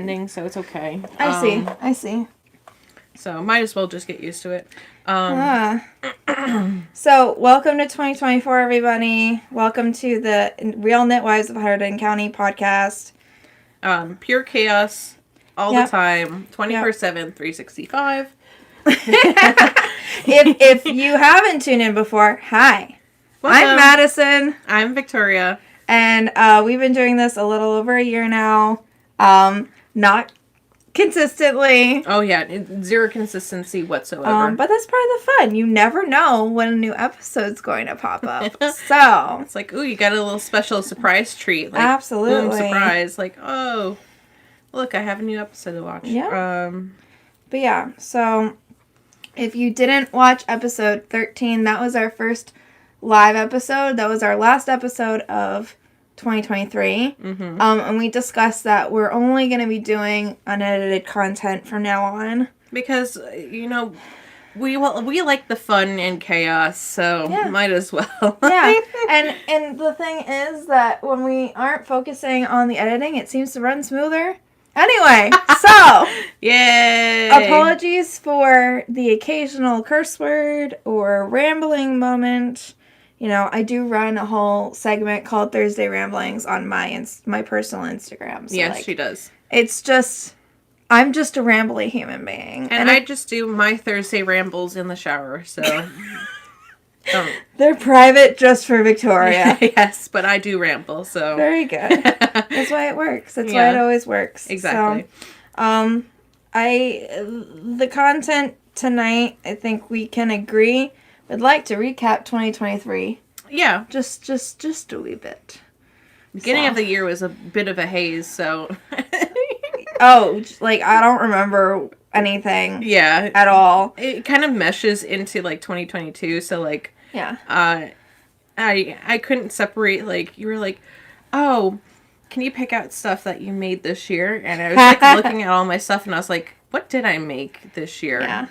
ending, so it's okay. I see. So might as well just get used to it. So welcome to 2024, everybody. Welcome to the Real Knitwives of Hunterdon County podcast. Pure chaos all the time, 24/7, 365. If you haven't tuned in before, hi. Welcome. I'm Madison. I'm Victoria. And we've been doing this a little over a year now. Not consistently. Oh yeah, zero consistency whatsoever. But that's part of the fun. You never know when a new episode's going to pop up. So it's like, ooh, you got a little special surprise treat. Like, absolutely. Boom, surprise. Like, oh, look, I have a new episode to watch. Yeah. But yeah, so if you didn't watch episode 13, that was our first live episode. That was our last episode of 2023. Mm-hmm. And we discussed that we're only going to be doing unedited content from now on. Because, you know, we like the fun and chaos, so might as well. Yeah. And the thing is that when we aren't focusing on the editing, it seems to run smoother. Anyway, so yay! Apologies for the occasional curse word or rambling moment. You know, I do run a whole segment called Thursday Ramblings on my personal Instagram. So yes, she does. It's just, I'm just a rambly human being. And I just do my Thursday rambles in the shower, so... They're private just for Victoria. Yes, but I do ramble, so... Very good. That's why it works. That's why it always works. Exactly. So, the content tonight, I think we can agree... I'd like to recap 2023. Yeah. Just a wee bit. Beginning of the year was a bit of a haze, so... Oh, like, I don't remember anything. Yeah. At all. It kind of meshes into, like, 2022, so, like... Yeah. I couldn't separate, like, you were like, oh, can you pick out stuff that you made this year? And I was, like, looking at all my stuff, and I was like, what did I make this year? Yeah.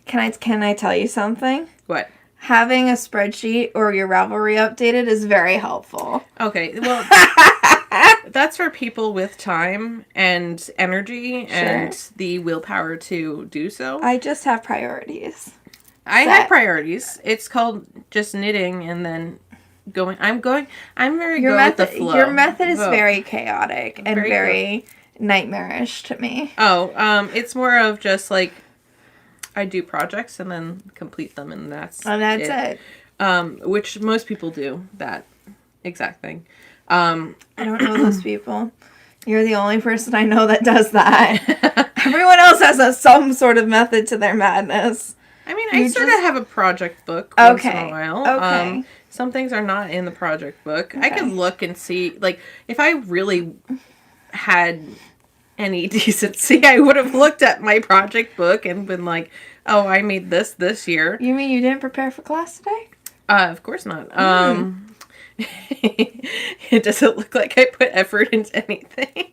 Can I tell you something? What? Having a spreadsheet or your Ravelry updated is very helpful. Okay, well, that's for people with time and energy and the willpower to do so. I just have priorities. I have priorities. It's called just knitting and then going. I'm very good with the flow. Your method is very chaotic and very nightmarish to me. Oh, it's more of just like, I do projects and then complete them, and that's it. Which most people do, that exact thing. I don't know those people. You're the only person I know that does that. Everyone else has some sort of method to their madness. I mean, I sort of have a project book once in a while. Okay. Some things are not in the project book. Okay. I can look and see, like, if I really had any decency, I would have looked at my project book and been like, oh, I made this year. You mean you didn't prepare for class today? Of course not. It doesn't look like I put effort into anything.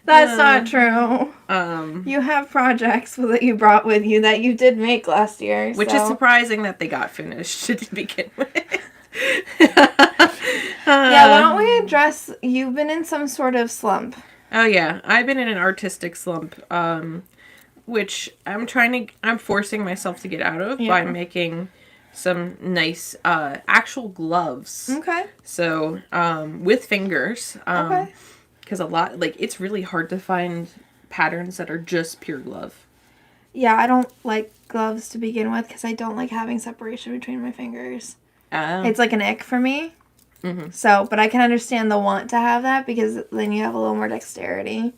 That's not true. You have projects that you brought with you that you did make last year. Which is surprising that they got finished to begin with. Yeah, why don't we address, you've been in some sort of slump. Oh yeah, I've been in an artistic slump, which I'm forcing myself to get out of by making some nice, actual gloves. Okay. So, with fingers. Okay. Because it's really hard to find patterns that are just pure glove. Yeah, I don't like gloves to begin with because I don't like having separation between my fingers. It's like an ick for me. Mm-hmm. So, but I can understand the want to have that because then you have a little more dexterity.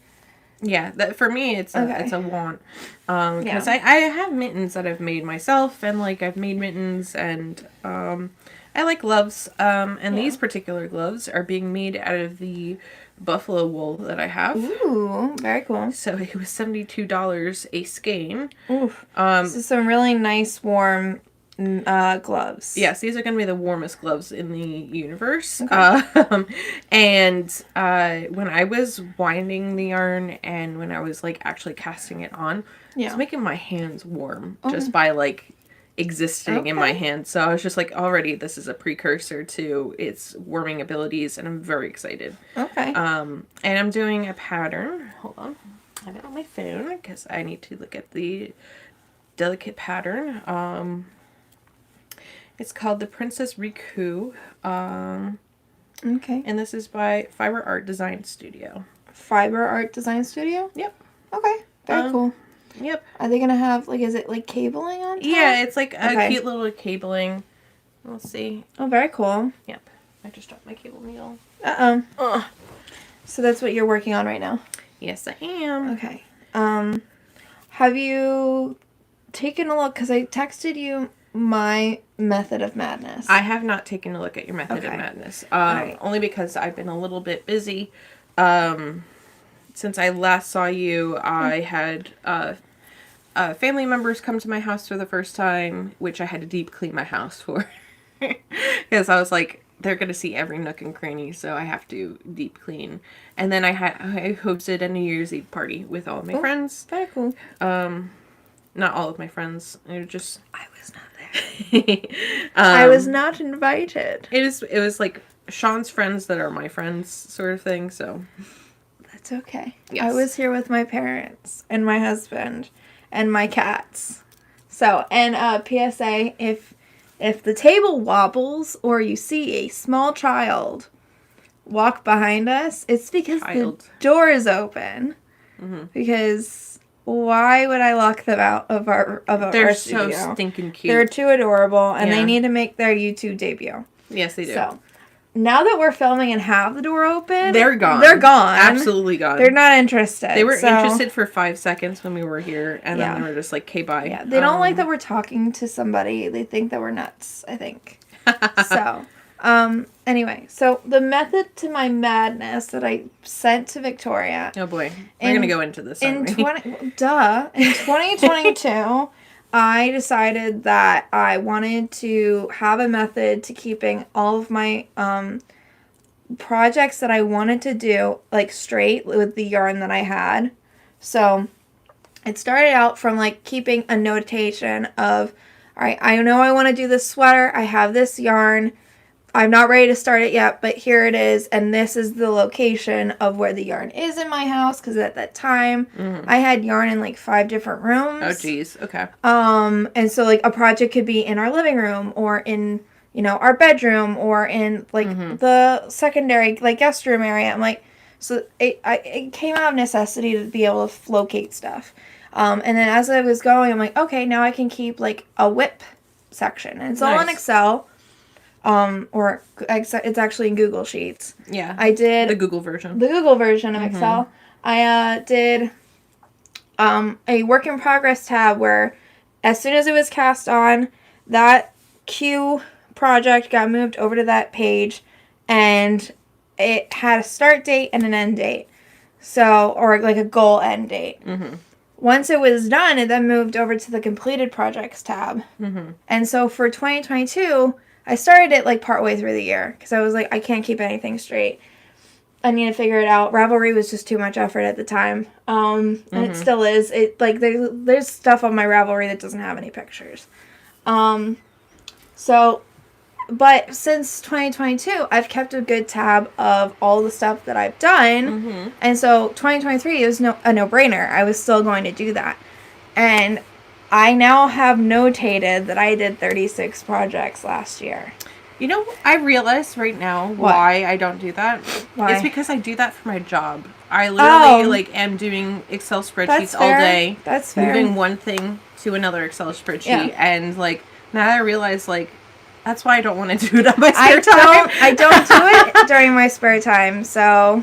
Yeah, for me, it's a want. Because I have mittens that I've made myself, and, like, I've made mittens, and I like gloves. And these particular gloves are being made out of the buffalo wool that I have. Ooh, very cool. So it was $72 a skein. Oof. This is some really nice, warm gloves. Yes, these are going to be the warmest gloves in the universe. Okay. And when I was winding the yarn and when I was, like, actually casting it on, it was making my hands warm just by, like, existing in my hand. So I was just like, already this is a precursor to its warming abilities, and I'm very excited. Okay. And I'm doing a pattern. Hold on. I have it on my phone because I need to look at the delicate pattern. It's called the Princess Riku. Okay. And this is by Fiber Art Design Studio. Fiber Art Design Studio? Yep. Okay. Very cool. Yep. Are they gonna have, like, is it like cabling on top? Yeah, it's like a cute little cabling. We'll see. Oh, very cool. Yep. I just dropped my cable needle. Uh-oh. So that's what you're working on right now? Yes, I am. Okay. Have you taken a look? Because I texted you my method of madness. I have not taken a look at your method of madness. Only because I've been a little bit busy. Since I last saw you, I had family members come to my house for the first time, which I had to deep clean my house for. Because I was like, they're going to see every nook and cranny, so I have to deep clean. And then I hosted a New Year's Eve party with all of my friends. Very cool. Not all of my friends. I was not there. I was not invited. It was like Sean's friends that are my friends sort of thing, so... That's okay. Yes. I was here with my parents and my husband and my cats. So, and PSA, if the table wobbles or you see a small child walk behind us, it's because the door is open. Mm-hmm. Because why would I lock them out of our studio? They're so stinking cute. They're too adorable, and they need to make their YouTube debut. Yes, they do. So, now that we're filming and have the door open, they're gone. They're gone. Absolutely gone. They're not interested. They were interested for 5 seconds when we were here, and then they were just like, okay, bye. Yeah, they don't like that we're talking to somebody. They think that we're nuts, I think. So, anyway, so the method to my madness that I sent to Victoria. Oh boy. We're going to go into this, in 2022, I decided that I wanted to have a method to keeping all of my projects that I wanted to do like straight with the yarn that I had. So it started out from like keeping a notation of, all right, I know I want to do this sweater. I have this yarn. I'm not ready to start it yet, but here it is, and this is the location of where the yarn is in my house, because at that time, I had yarn in, like, 5 different rooms. Oh, geez. Okay. And so, like, a project could be in our living room, or in, you know, our bedroom, or in, like, the secondary, like, guest room area. I'm like, so it came out of necessity to be able to locate stuff. And then as I was going, I'm like, okay, now I can keep, like, a whip section. And it's all in Excel. Or it's actually in Google Sheets. Yeah. I did the Google version. The Google version of Excel. I did a work in progress tab where as soon as it was cast on, that Q project got moved over to that page, and it had a start date and an end date. So, or like a goal end date. Once it was done, it then moved over to the completed projects tab. And so for 2022, I started it like partway through the year because I was like, I can't keep anything straight. I need to figure it out. Ravelry was just too much effort at the time. And it still is. It like there's stuff on my Ravelry that doesn't have any pictures. So, but since 2022, I've kept a good tab of all the stuff that I've done. And so 2023 was a no-brainer. I was still going to do that. And I now have notated that I did 36 projects last year. You know, I realize right now why I don't do that. Why? It's because I do that for my job. I literally am doing Excel spreadsheets all day. That's fair. Moving one thing to another Excel spreadsheet, and like now I realize like that's why I don't want to do it on my spare time. I don't do it during my spare time. So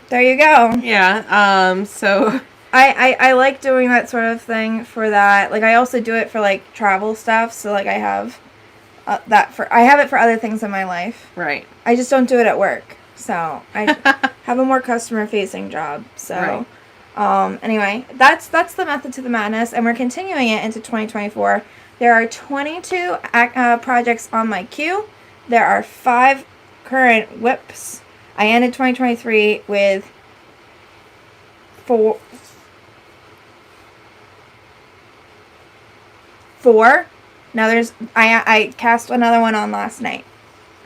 there you go. Yeah. So. I like doing that sort of thing for that. Like, I also do it for, like, travel stuff. So, like, I have I have it for other things in my life. Right. I just don't do it at work. So, I have a more customer-facing job. So, anyway, that's the method to the madness. And we're continuing it into 2024. There are 22 projects on my queue. There are 5 current whips. I ended 2023 with 4 Now I cast another one on last night.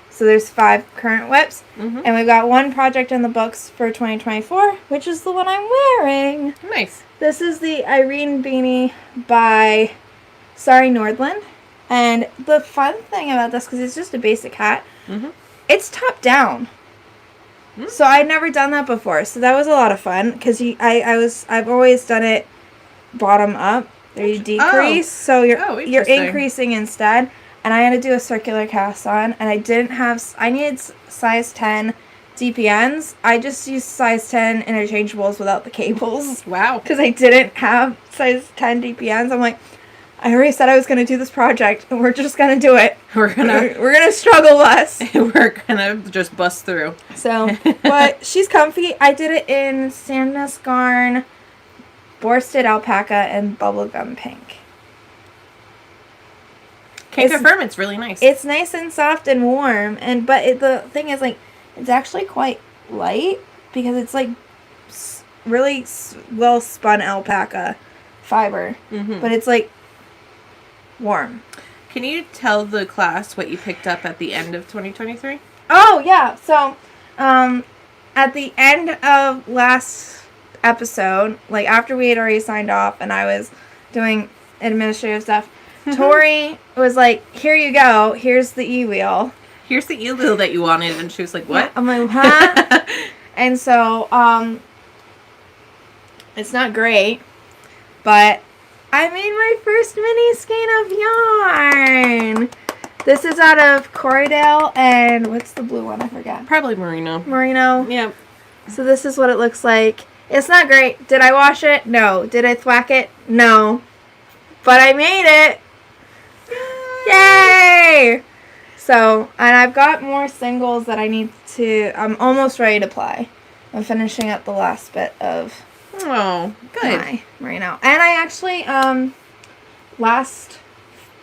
So there's 5 current whips. Mm-hmm. And we've got one project in the books for 2024, which is the one I'm wearing. Nice. This is the Irene beanie by Sari Nordlund. And the fun thing about this, because it's just a basic hat, it's top down. Mm-hmm. So I'd never done that before. So that was a lot of fun, because I've always done it bottom up. There you decrease, so you're increasing instead. And I had to do a circular cast on, and I needed size 10 DPNs. I just used size 10 interchangeables without the cables. Wow. Because I didn't have size 10 DPNs. I'm like, I already said I was going to do this project, and we're just going to do it. We're gonna struggle less. We're going to just bust through. So, but she's comfy. I did it in Sandnes Garn, Borsted Alpaca, and Bubblegum Pink. Can't confirm it's really nice. It's nice and soft and warm, but the thing is, like, it's actually quite light because it's like really well spun alpaca fiber, but it's like warm. Can you tell the class what you picked up at the end of 2023? Oh yeah, so at the end of last episode, like after we had already signed off and I was doing administrative stuff, Tori was like, here you go. Here's the e-wheel. Here's the e-wheel that you wanted. And she was like, what? I'm like, huh? And so, it's not great, but I made my first mini skein of yarn. This is out of Corriedale and what's the blue one? I forgot. Probably Merino. Merino? Yep. So this is what it looks like. It's not great. Did I wash it? No. Did I thwack it? No. But I made it. Yay! So, and I've got more singles that I'm almost ready to ply. I'm finishing up the last bit of my merino. And I actually, last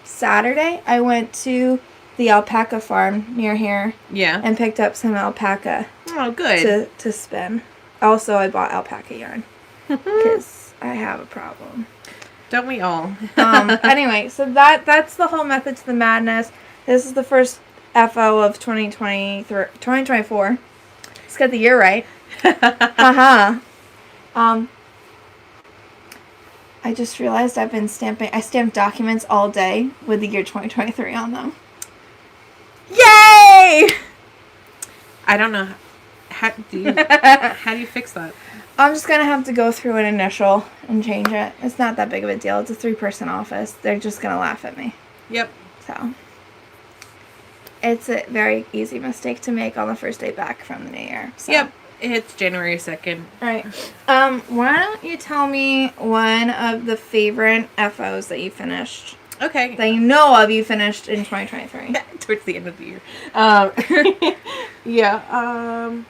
Saturday, I went to the alpaca farm near here. Yeah. And picked up some alpaca. Oh, good. To spin. Also, I bought alpaca yarn. Because I have a problem. Don't we all? Anyway, so that's the whole method to the madness. This is the first FO of 2024. Let's get the year right. Haha. I just realized I've been stamping. I stamped documents all day with the year 2023 on them. Yay! I don't know. How do you fix that? I'm just going to have to go through an initial and change it. It's not that big of a deal. It's a 3-person office. They're just going to laugh at me. Yep. So, it's a very easy mistake to make on the first day back from the new year. So. Yep. It's January 2nd. Right. Why don't you tell me one of the favorite FOs that you finished? Okay. That you know of you finished in 2023. Towards the end of the year. Yeah.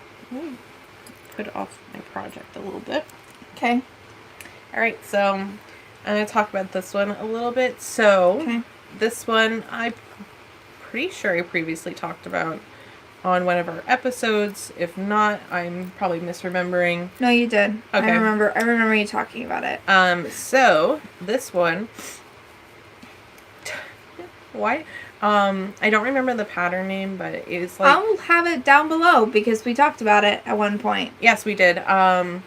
Put off my project a little bit. Okay. Alright, so I'm going to talk about this one a little bit. So, This one I'm pretty sure I previously talked about on one of our episodes. If not, I'm probably misremembering. No, you did. Okay. I remember you talking about it. So, this one... Why? I don't remember the pattern name, but it's like... I'll have it down below because we talked about it at one point. Yes, we did. And...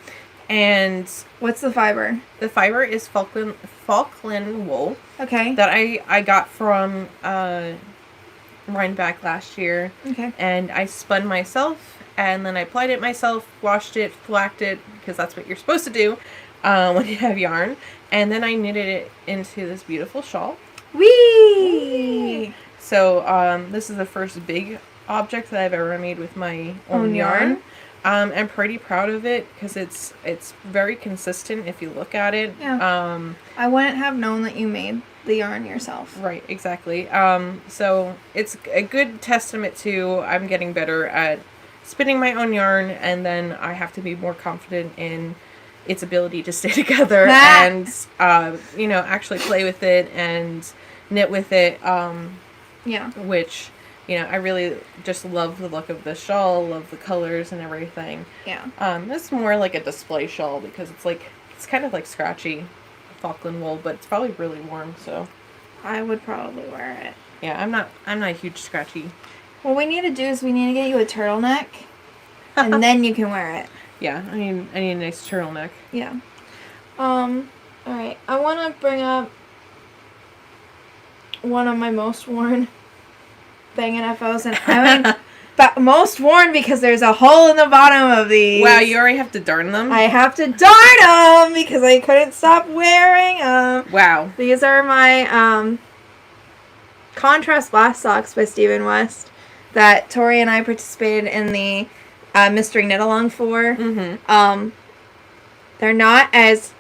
What's the fiber? The fiber is Falkland wool. Okay. That I got from Rhinebeck last year. Okay. And I spun myself, and then I plied it myself, washed it, thwacked it, because that's what you're supposed to do when you have yarn. And then I knitted it into this beautiful shawl. Whee! So, this is the first big object that I've ever made with my own yarn. I'm pretty proud of it because it's very consistent if you look at it. Yeah. I wouldn't have known that you made the yarn yourself. Right, exactly. So it's a good testament to I'm getting better at spinning my own yarn, and then I have to be more confident in its ability to stay together and actually play with it and knit with it. Yeah. Which, I really just love the look of the shawl, love the colors and everything. Yeah. It's more like a display shawl because it's kind of like scratchy Falkland wool, but it's probably really warm, so. I would probably wear it. Yeah, I'm not a huge scratchy. What we need to do is we need to get you a turtleneck, and then you can wear it. Yeah, I need a nice turtleneck. Yeah. Alright, I want to bring up one of my most worn Bang & FOs, and I mean, most worn because there's a hole in the bottom of these. Wow, you already have to darn them? I have to darn them because I couldn't stop wearing them. Wow. These are my contrast blast socks by Stephen West that Tori and I participated in the mystery knit along for. Mm-hmm. They're not as,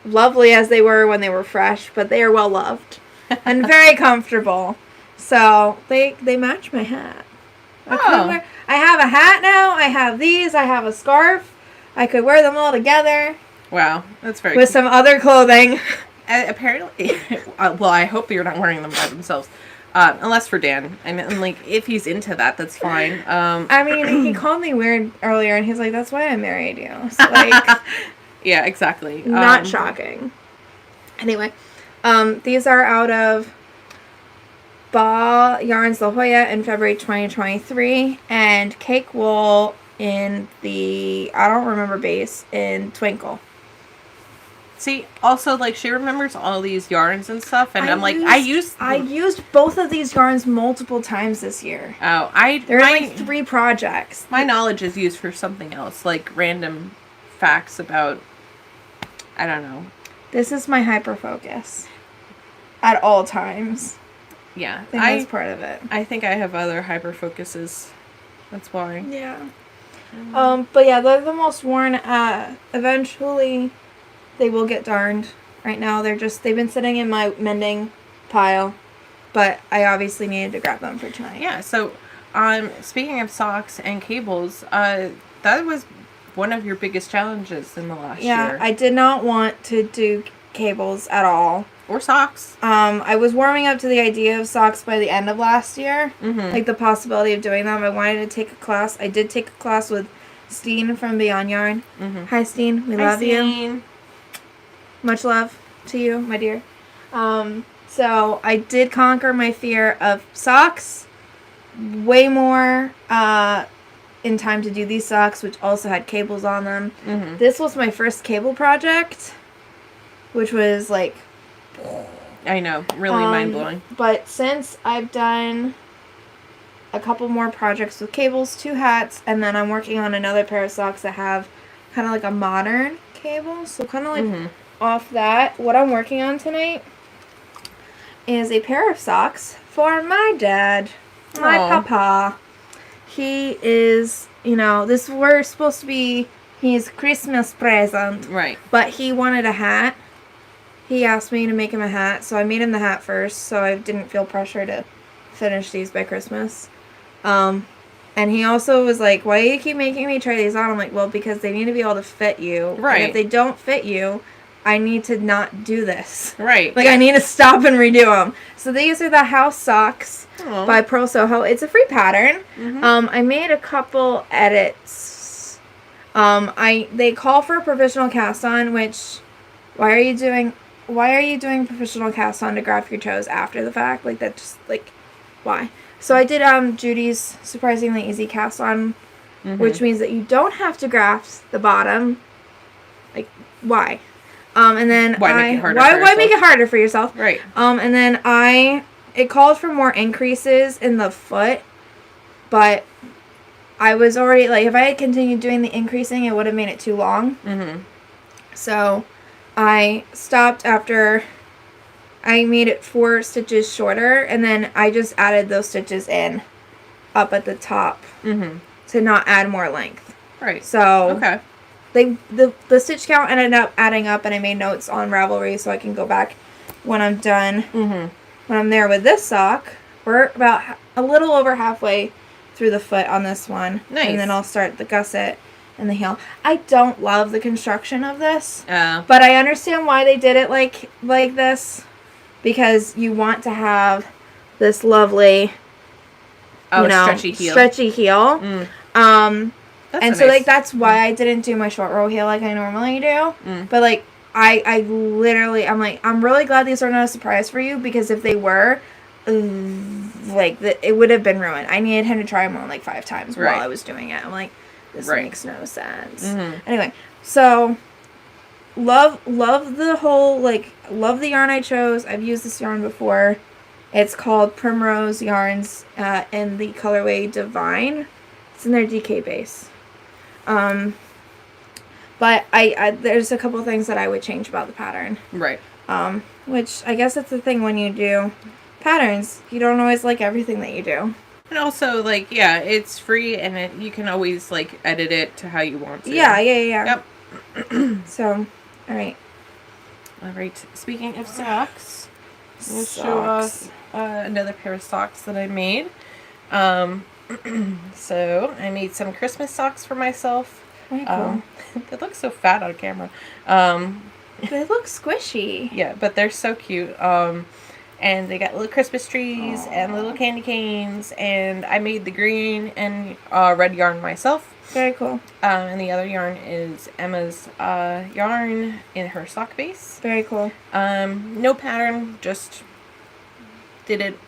lovely as they were when they were fresh, but they are well loved and very comfortable. So they match my hat. I have a hat now. I have these. I have a scarf. I could wear them all together. Wow, that's very with some other clothing. Apparently, well, I hope you're not wearing them by themselves. Unless for Dan. I mean, like, if he's into that, that's fine. I mean, he called me weird earlier, and he's like, that's why I married you. So, like... yeah, exactly. Not shocking. Anyway, these are out of Ball Yarns La Jolla in February 2023, and Cake Wool in the, I don't remember base, in Twinkle. See, also, like, she remembers all these yarns and stuff, and I used both of these yarns multiple times this year. Oh, There are like 3 projects. My knowledge is used for something else, like random facts about, I don't know. This is my hyper focus at all times. Yeah, I think that's part of it. I think I have other hyper focuses. That's why. Yeah. But yeah, they're the most worn. Eventually, they will get darned. Right now, they've been sitting in my mending pile, but I obviously needed to grab them for tonight. Yeah. So, speaking of socks and cables, that was one of your biggest challenges in the last year. Yeah, I did not want to do cables at all. Or socks. I was warming up to the idea of socks by the end of last year. Mm-hmm. Like the possibility of doing them. I wanted to take a class. I did take a class with Steen from Beyond Yarn. Mm-hmm. Hi, Steen. We love you. Much love to you, my dear. So I did conquer my fear of socks. Way more in time to do these socks, which also had cables on them. Mm-hmm. This was my first cable project, which was like... I know, really mind-blowing. But since I've done a couple more projects with cables, 2 hats, and then I'm working on another pair of socks that have kind of like a modern cable. So kind of like off that, what I'm working on tonight is a pair of socks for my dad, my papa. He is, this were supposed to be his Christmas present. Right. But he wanted a hat. He asked me to make him a hat, so I made him the hat first, so I didn't feel pressure to finish these by Christmas. And he also was like, why do you keep making me try these on? I'm like, well, because they need to be able to fit you. Right. And if they don't fit you, I need to not do this. Right. Like, I need to stop and redo them. So these are the house socks by Purl Soho. It's a free pattern. Mm-hmm. I made a couple edits. They call for a professional cast on, which, why are you doing professional cast on to graph your toes after the fact? Like, that just, like, why? So I did Judy's surprisingly easy cast on, which means that you don't have to graph the bottom. Like, why? And then why make it harder? Why make it harder for yourself? Right. And then it called for more increases in the foot, but I was already, like, if I had continued doing the increasing, it would have made it too long. Mm-hmm. So I stopped after I made it 4 stitches shorter, and then I just added those stitches in up at the top to not add more length. Right. So okay. The stitch count ended up adding up, and I made notes on Ravelry so I can go back when I'm done. When I'm there with this sock, we're about a little over halfway through the foot on this one. Nice. And then I'll start the gusset and the heel. I don't love the construction of this, but I understand why they did it like this, because you want to have this lovely, stretchy heel. And so, like, that's why I didn't do my short row heel like I normally do. But, like, I literally, I'm really glad these are not a surprise for you, because if they were, it would have been ruined. I needed him to try them on like 5 times while I was doing it. I'm like, this makes no sense. Anyway, so love the whole, like, love the yarn I chose. I've used this yarn before. It's called Primrose Yarns in the colorway Divine. It's in their DK base. But I there's a couple things that I would change about the pattern. Right. Which I guess that's the thing when you do patterns. You don't always like everything that you do. And also, like, yeah, it's free, and you can always, like, edit it to how you want to. Yeah. Yep. So, all right. Speaking of socks, I'm going to show us another pair of socks that I made. So, I made some Christmas socks for myself. Very cool. They look so fat on camera. They look squishy. Yeah, but they're so cute. And they got little Christmas trees and little candy canes, and I made the green and red yarn myself. Very cool. And the other yarn is Emma's yarn in her sock base. Very cool. No pattern, just did it.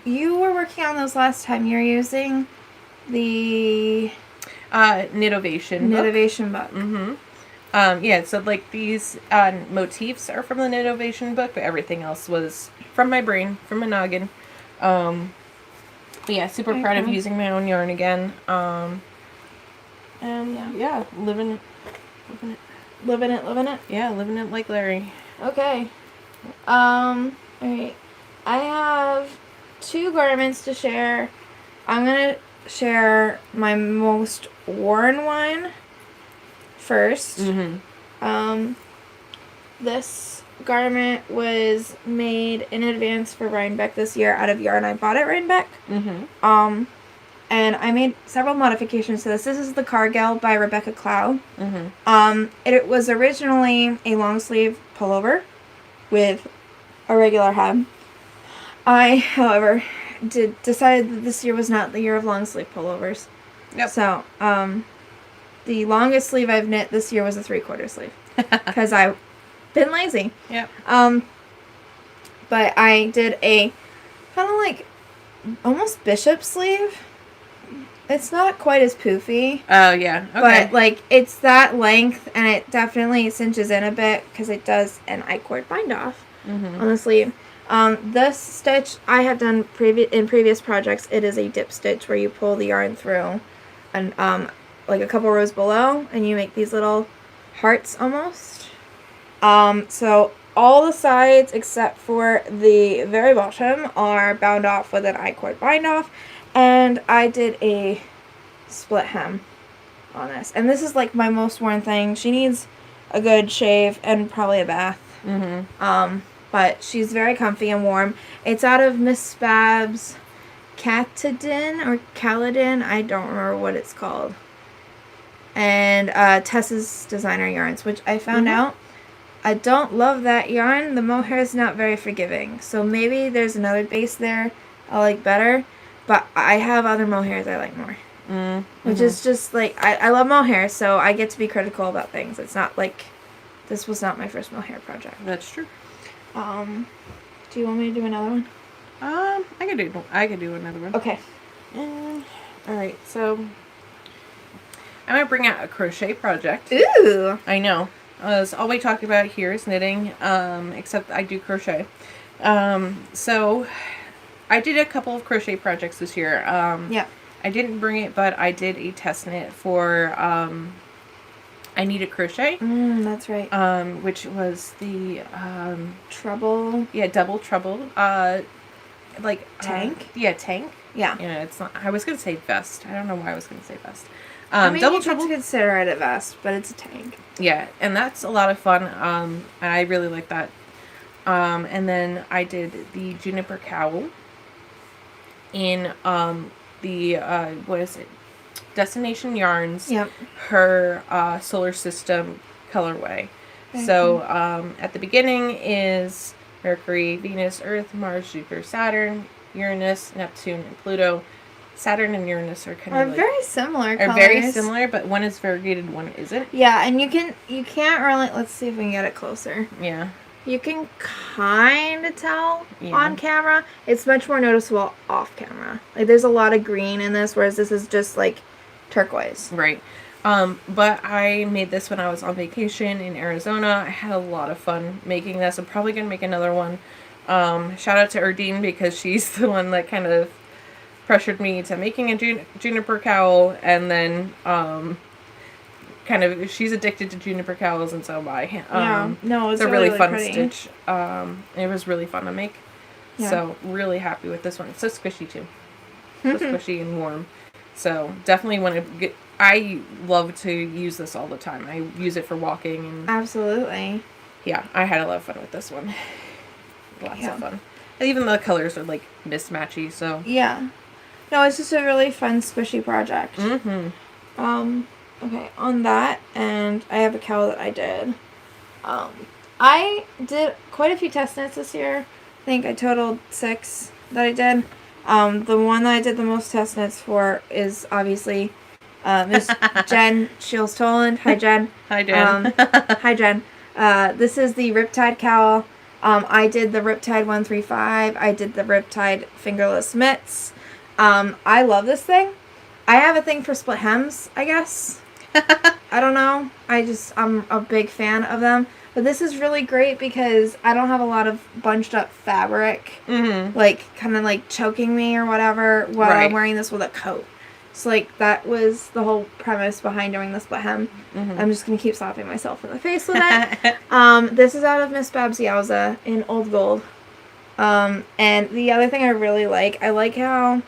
You were working on those last time. You're using the Knitwives book. Mm-hmm. Yeah, so like these motifs are from the Knitwives book, but everything else was from my brain, from my noggin. But yeah, super proud of using my own yarn again. And yeah, living it. Yeah, living it like Larry. Okay. Alright. I have 2 garments to share. I'm gonna share my most worn one first. This garment was made in advance for Rhinebeck this year out of yarn I bought at Rhinebeck. And I made several modifications to this. This is the Cargill by Rebecca Clow. It was originally a long sleeve pullover with a regular hem. I, however, decided that this year was not the year of long sleeve pullovers. Yep. So, the longest sleeve I've knit this year was a 3/4 sleeve. Because I've been lazy. Yep. But I did a kind of like almost bishop sleeve. It's not quite as poofy. Oh, yeah. Okay. But, like, it's that length, and it definitely cinches in a bit, because it does an I-cord bind off on the sleeve. This stitch I have done in previous projects. It is a dip stitch where you pull the yarn through and like a couple rows below, and you make these little hearts almost. So all the sides except for the very bottom are bound off with an I-cord bind off, and I did a split hem on this. And this is like my most worn thing. She needs a good shave and probably a bath. But she's very comfy and warm. It's out of Miss Bab's Catadin or Caladin. I don't remember what it's called. And Tessa's Designer Yarns, which I found out. I don't love that yarn. The mohair is not very forgiving. So maybe there's another base there I like better. But I have other mohairs I like more. Which is just like, I love mohair, so I get to be critical about things. It's not like, this was not my first mohair project. That's true. Do you want me to do another one? I could do another one. Okay. Alright, so I'm going to bring out a crochet project. Ooh! I know. All we talk about here is knitting, except I do crochet. So I did a couple of crochet projects this year. Yeah. I didn't bring it, but I did a test knit for I Need a Crochet. That's right. Which was the Trouble. Yeah, double trouble. Like tank. Tank. Yeah. Yeah, it's not. I was gonna say vest. I don't know why I was gonna say vest. I mean, double you trouble. could consider it a vest, but it's a tank. Yeah, and that's a lot of fun. And I really like that. And then I did the Juniper Cowl in the what is it? Destination Yarns. Yep. Her solar system colorway. Okay. So at the beginning is Mercury, Venus, Earth, Mars, Jupiter, Saturn, Uranus, Neptune, and Pluto. Saturn and Uranus are kind of like, very similar colors. Are very similar, but one is variegated, one isn't. Yeah, and you can't really, let's see if we can get it closer. Yeah. You can kind of tell on camera. It's much more noticeable off camera. Like, there's a lot of green in this, whereas this is just, like, turquoise. Right. But I made this when I was on vacation in Arizona. I had a lot of fun making this. I'm probably going to make another one. Shout out to Irene, because she's the one that kind of pressured me to making a Juniper cowl, and then, kind of, she's addicted to Juniper cowls, and so am I. No, it's a really fun pretty. stitch. It was really fun to make. Yeah. So, really happy with this one. It's so squishy, too. So squishy and warm. So, definitely want to get... I love to use this all the time. I use it for walking. And absolutely. Yeah, I had a lot of fun with this one. Lots of fun. And even the colors are, like, mismatchy, so... Yeah. No, it's just a really fun, squishy project. Mm-hmm. Okay, on that, and I have a cowl that I did. I did quite a few test knits this year. I think I totaled 6 that I did. The one that I did the most test knits for is obviously Miss Jen Shields-Toland. Hi, Jen. Hi, Jen. Hi, Jen. This is the Riptide cowl. I did the Riptide 135. I did the Riptide fingerless mitts. I love this thing. I have a thing for split hems, I guess. I don't know. I'm a big fan of them. But this is really great because I don't have a lot of bunched up fabric, like, kind of, like, choking me or whatever while I'm wearing this with a coat. So, like, that was the whole premise behind doing the split hem. I'm just going to keep slapping myself in the face with it. This is out of Miss Babs Yowza in Old Gold. And the other thing I really like, I like how...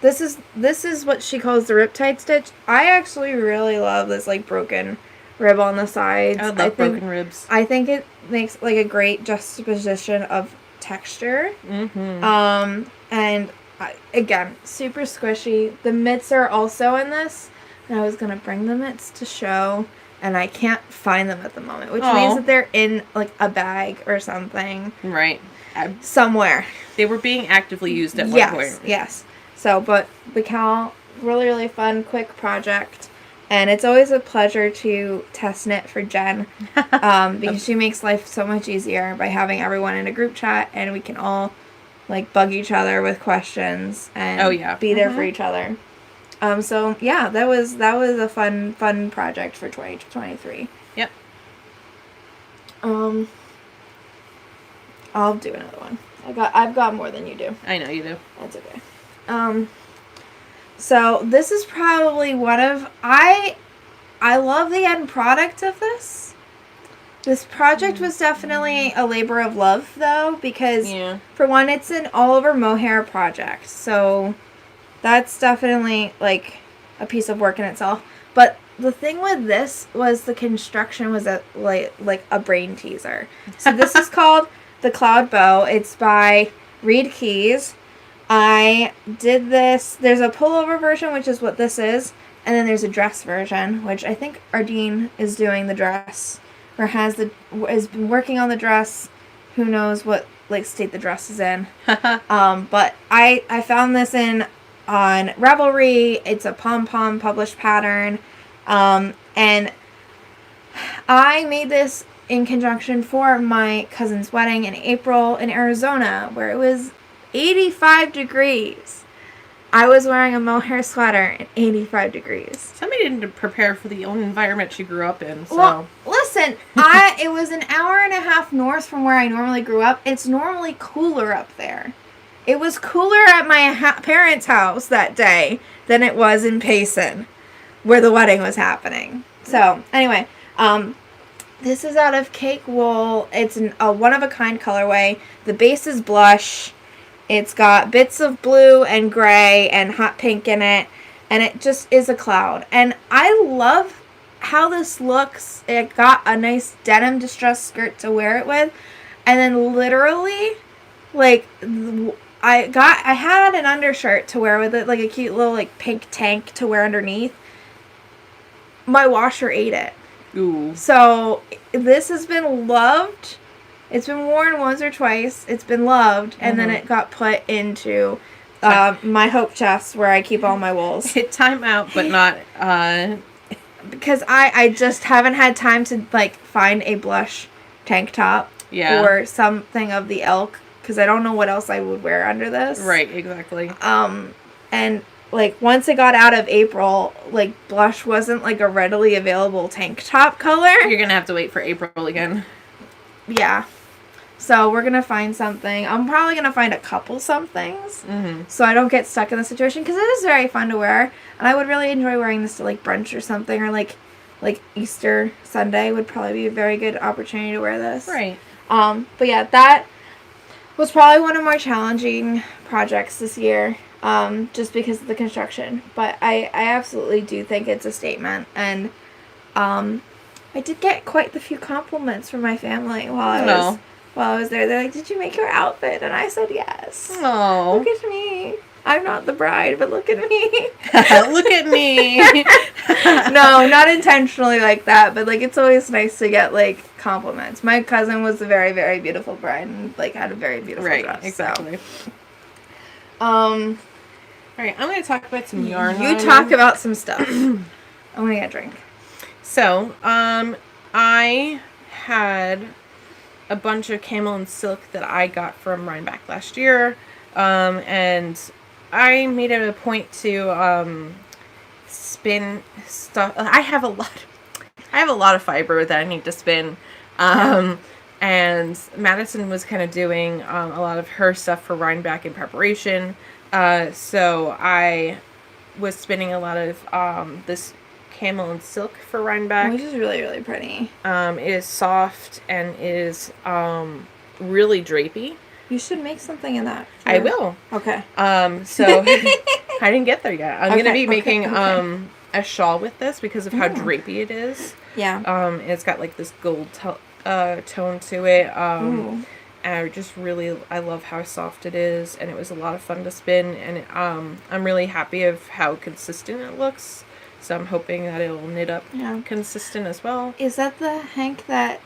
This is what she calls the Riptide stitch. I actually really love this, like, broken rib on the sides. I love broken ribs. I think it makes, like, a great juxtaposition of texture. And, again, super squishy. The mitts are also in this. And I was going to bring the mitts to show, and I can't find them at the moment, which means that they're in, like, a bag or something. Right. Somewhere. They were being actively used at one point. Yes. So, but the cowl, really, really fun, quick project. And it's always a pleasure to test knit for Jen. Because she makes life so much easier by having everyone in a group chat. And we can all, like, bug each other with questions. And be there for each other. So, yeah, that was a fun project for 2023. Yep. I'll do another one. I've got more than you do. I know you do. That's okay. So this is probably one of... I love the end product of this. This project was definitely a labor of love, though, because, for one, it's an all-over mohair project. So that's definitely, like, a piece of work in itself. But the thing with this was the construction was like a brain teaser. So this is called the Cloudbow. It's by Reed Keys. I did this. There's a pullover version, which is what this is, and then there's a dress version, which I think Irene is doing the dress, or has been working on the dress. Who knows what, like, state the dress is in? But I found this on Ravelry. It's a pom-pom published pattern, and I made this in conjunction for my cousin's wedding in April in Arizona, where it was 85 degrees. I was wearing a mohair sweater at 85 degrees. Somebody didn't prepare for the own environment she grew up in, so... Well, listen, it was an hour and a half north from where I normally grew up. It's normally cooler up there. It was cooler at my parents' house that day than it was in Payson, where the wedding was happening. So, anyway, this is out of Cake Wool. It's a one-of-a-kind colorway. The base is blush. It's got bits of blue and gray and hot pink in it, and it just is a cloud. And I love how this looks. It got a nice denim distressed skirt to wear it with, and then literally, like, I had an undershirt to wear with it, like a cute little, like, pink tank to wear underneath. My washer ate it. Ooh. So this has been loved. It's been worn once or twice. It's been loved, and then it got put into My hope chest where I keep all my wools. Hit time out, but not because I just haven't had time to like find a blush tank top or something of the ilk because I don't know what else I would wear under this. Right, exactly. And like once it got out of April, like blush wasn't like a readily available tank top color. You're gonna have to wait for April again. Yeah. So we're gonna find something. I'm probably gonna find a couple somethings, so I don't get stuck in the situation because it is very fun to wear, and I would really enjoy wearing this to like brunch or something, or like Easter Sunday would probably be a very good opportunity to wear this. Right. But yeah, that was probably one of my challenging projects this year, just because of the construction. But I absolutely do think it's a statement, and I did get quite the few compliments from my family while I was there. They're like, "Did you make your outfit?" And I said, "Yes." Oh, look at me. I'm not the bride, but look at me. Look at me. No, not intentionally like that, but like it's always nice to get like compliments. My cousin was a very, very beautiful bride and like had a very beautiful dress. Right, exactly. So. All right, I'm going to talk about some yarn. You talk about some stuff. I'm going to get a drink. So, I had a bunch of camel and silk that I got from Rhinebeck last year, and I made it a point to spin stuff. I have a lot of fiber that I need to spin, and Madison was kind of doing a lot of her stuff for Rhinebeck in preparation, so I was spinning a lot of this camel and silk for Rhinebeck, which is really, really pretty. It is soft and is really drapey. You should make something in that. I will. Okay. So I didn't get there yet. I'm gonna be making a shawl with this because of how drapey it is. Yeah. It's got like this gold tone to it. And I love how soft it is, and it was a lot of fun to spin, and I'm really happy of how consistent it looks. So I'm hoping that it'll knit up consistent as well. Is that the hank that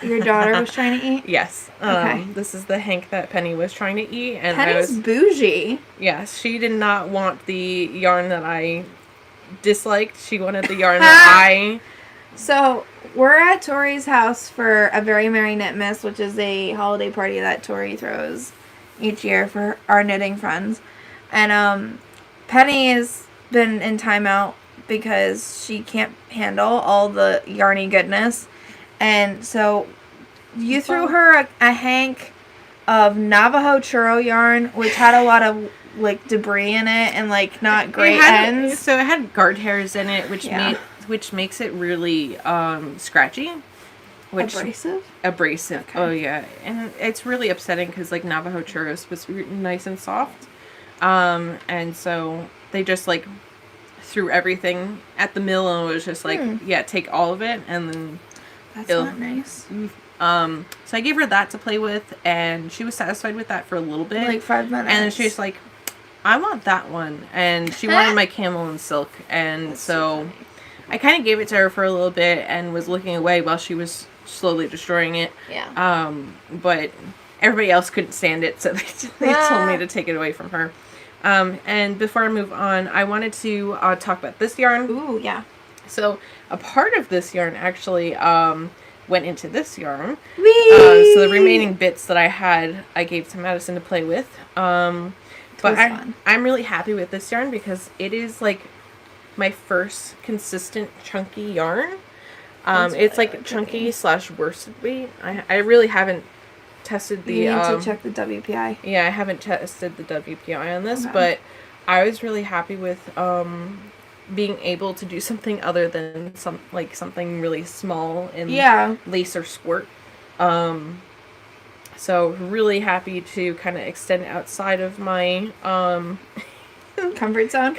your daughter was trying to eat? Yes. Okay. This is the hank that Penny was trying to eat. And Penny's bougie. Yes. She did not want the yarn that I disliked. She wanted the yarn that I... So, we're at Tori's house for a Very Merry Knitmas, which is a holiday party that Tori throws each year for our knitting friends. And Penny has been in timeout because she can't handle all the yarny goodness, and so you threw her a hank of Navajo churro yarn, which had a lot of like debris in it and like not great ends. So it had guard hairs in it, which makes it really scratchy. Abrasive. Okay. Oh yeah, and it's really upsetting because like Navajo churros was nice and soft, and so they just like threw everything at the mill, and it was just like, take all of it, and then that's not nice. So I gave her that to play with, and she was satisfied with that for a little bit, like 5 minutes, and then she was like, I want that one, and she wanted my camel and silk, and that's so I kind of gave it to her for a little bit and was looking away while she was slowly destroying it. But everybody else couldn't stand it, so they told me to take it away from her. And before I move on, I wanted to talk about this yarn. Ooh, yeah. So a part of this yarn actually went into this yarn. Whee! So the remaining bits that I had, I gave to Madison to play with. But I'm really happy with this yarn because it is like my first consistent chunky yarn. It's like chunky / worsted weight. I really haven't tested the... You need to check the WPI. Yeah, I haven't tested the WPI on this, but I was really happy with being able to do something other than something really small in lace or squirt. So really happy to kind of extend outside of my comfort zone.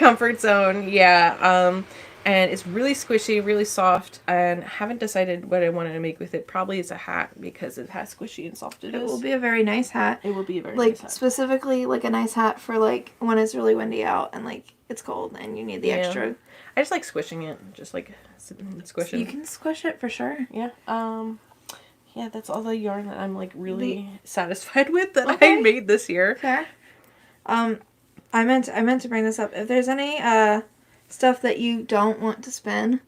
And it's really squishy, really soft, and haven't decided what I wanted to make with it. Probably it's a hat because it has squishy and soft it is. It will be a very nice hat. It will be a very nice hat. Specifically like a nice hat for like when it's really windy out and like it's cold and you need the extra. I just like squishing it, just like squishing. You can squish it for sure. Yeah. Yeah, that's all the yarn that I'm like really satisfied with that I made this year. Fair. I meant to bring this up. If there's any stuff that you don't want to spin,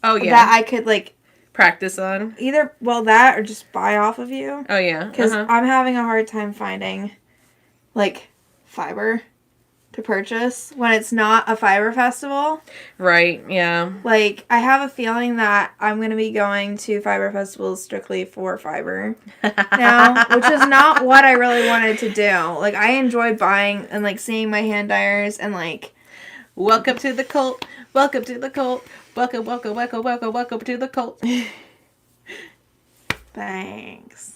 that I could like practice on either that or just buy off of you. Oh yeah, because I'm having a hard time finding like fiber to purchase when it's not a fiber festival. Right, yeah. Like, I have a feeling that I'm going to be going to fiber festivals strictly for fiber now, which is not what I really wanted to do. Like, I enjoy buying and, like, seeing my hand dyers and, like... Welcome to the cult. Welcome to the cult. Welcome to the cult. Thanks.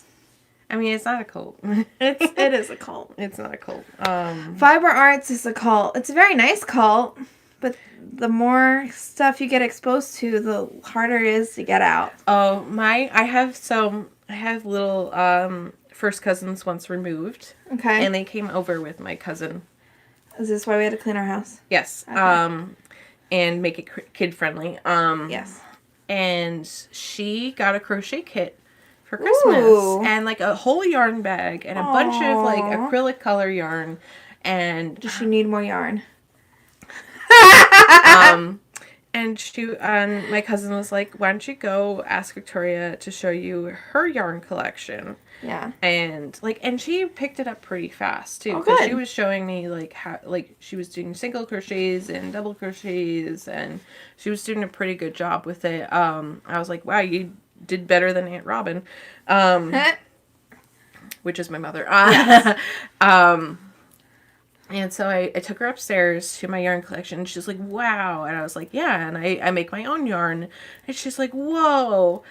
I mean, it's not a cult. It is a cult. It's not a cult. Fiber arts is a cult. It's a very nice cult, but the more stuff you get exposed to, the harder it is to get out. Oh, I have little first cousins once removed. Okay. And they came over with my cousin. Is this why we had to clean our house? Yes. Okay. And make it kid friendly. Yes. And she got a crochet kit for Christmas. Ooh. And like a whole yarn bag and a bunch of like acrylic color yarn. And does she need more yarn? And my cousin was like, why don't you go ask Victoria to show you her yarn collection? Yeah. And she picked it up pretty fast too. Oh, good. She was showing me like how she was doing single crochets and double crochets, and she was doing a pretty good job with it. I was like, wow, you did better than Aunt Robin, which is my mother. Yes. And so I took her upstairs to my yarn collection, and she's like, wow. And I was like, yeah, and I make my own yarn. And she's like, whoa.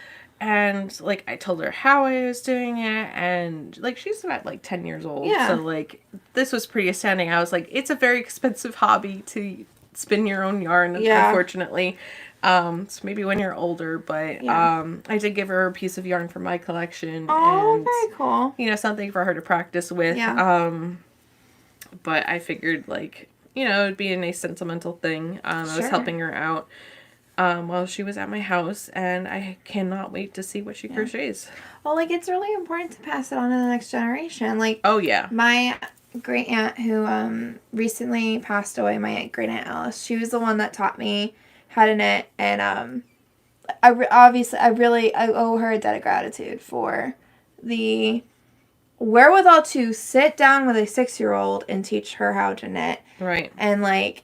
And, like, I told her how I was doing it, and, like, she's about, like, 10 years old. Yeah. So, like, this was pretty astounding. I was like, it's a very expensive hobby to spin your own yarn, unfortunately. So maybe when you're older, but I did give her a piece of yarn from my collection. Oh, and, very cool. You know, something for her to practice with. Yeah. But I figured, like, you know, it'd be a nice sentimental thing. I was helping her out while she was at my house, and I cannot wait to see what she crochets. Well, like, it's really important to pass it on to the next generation. Like, oh, yeah. My great aunt who recently passed away, my great aunt Alice, she was the one that taught me how to knit, and I owe her a debt of gratitude for the wherewithal to sit down with a 6-year-old and teach her how to knit. Right. And, like,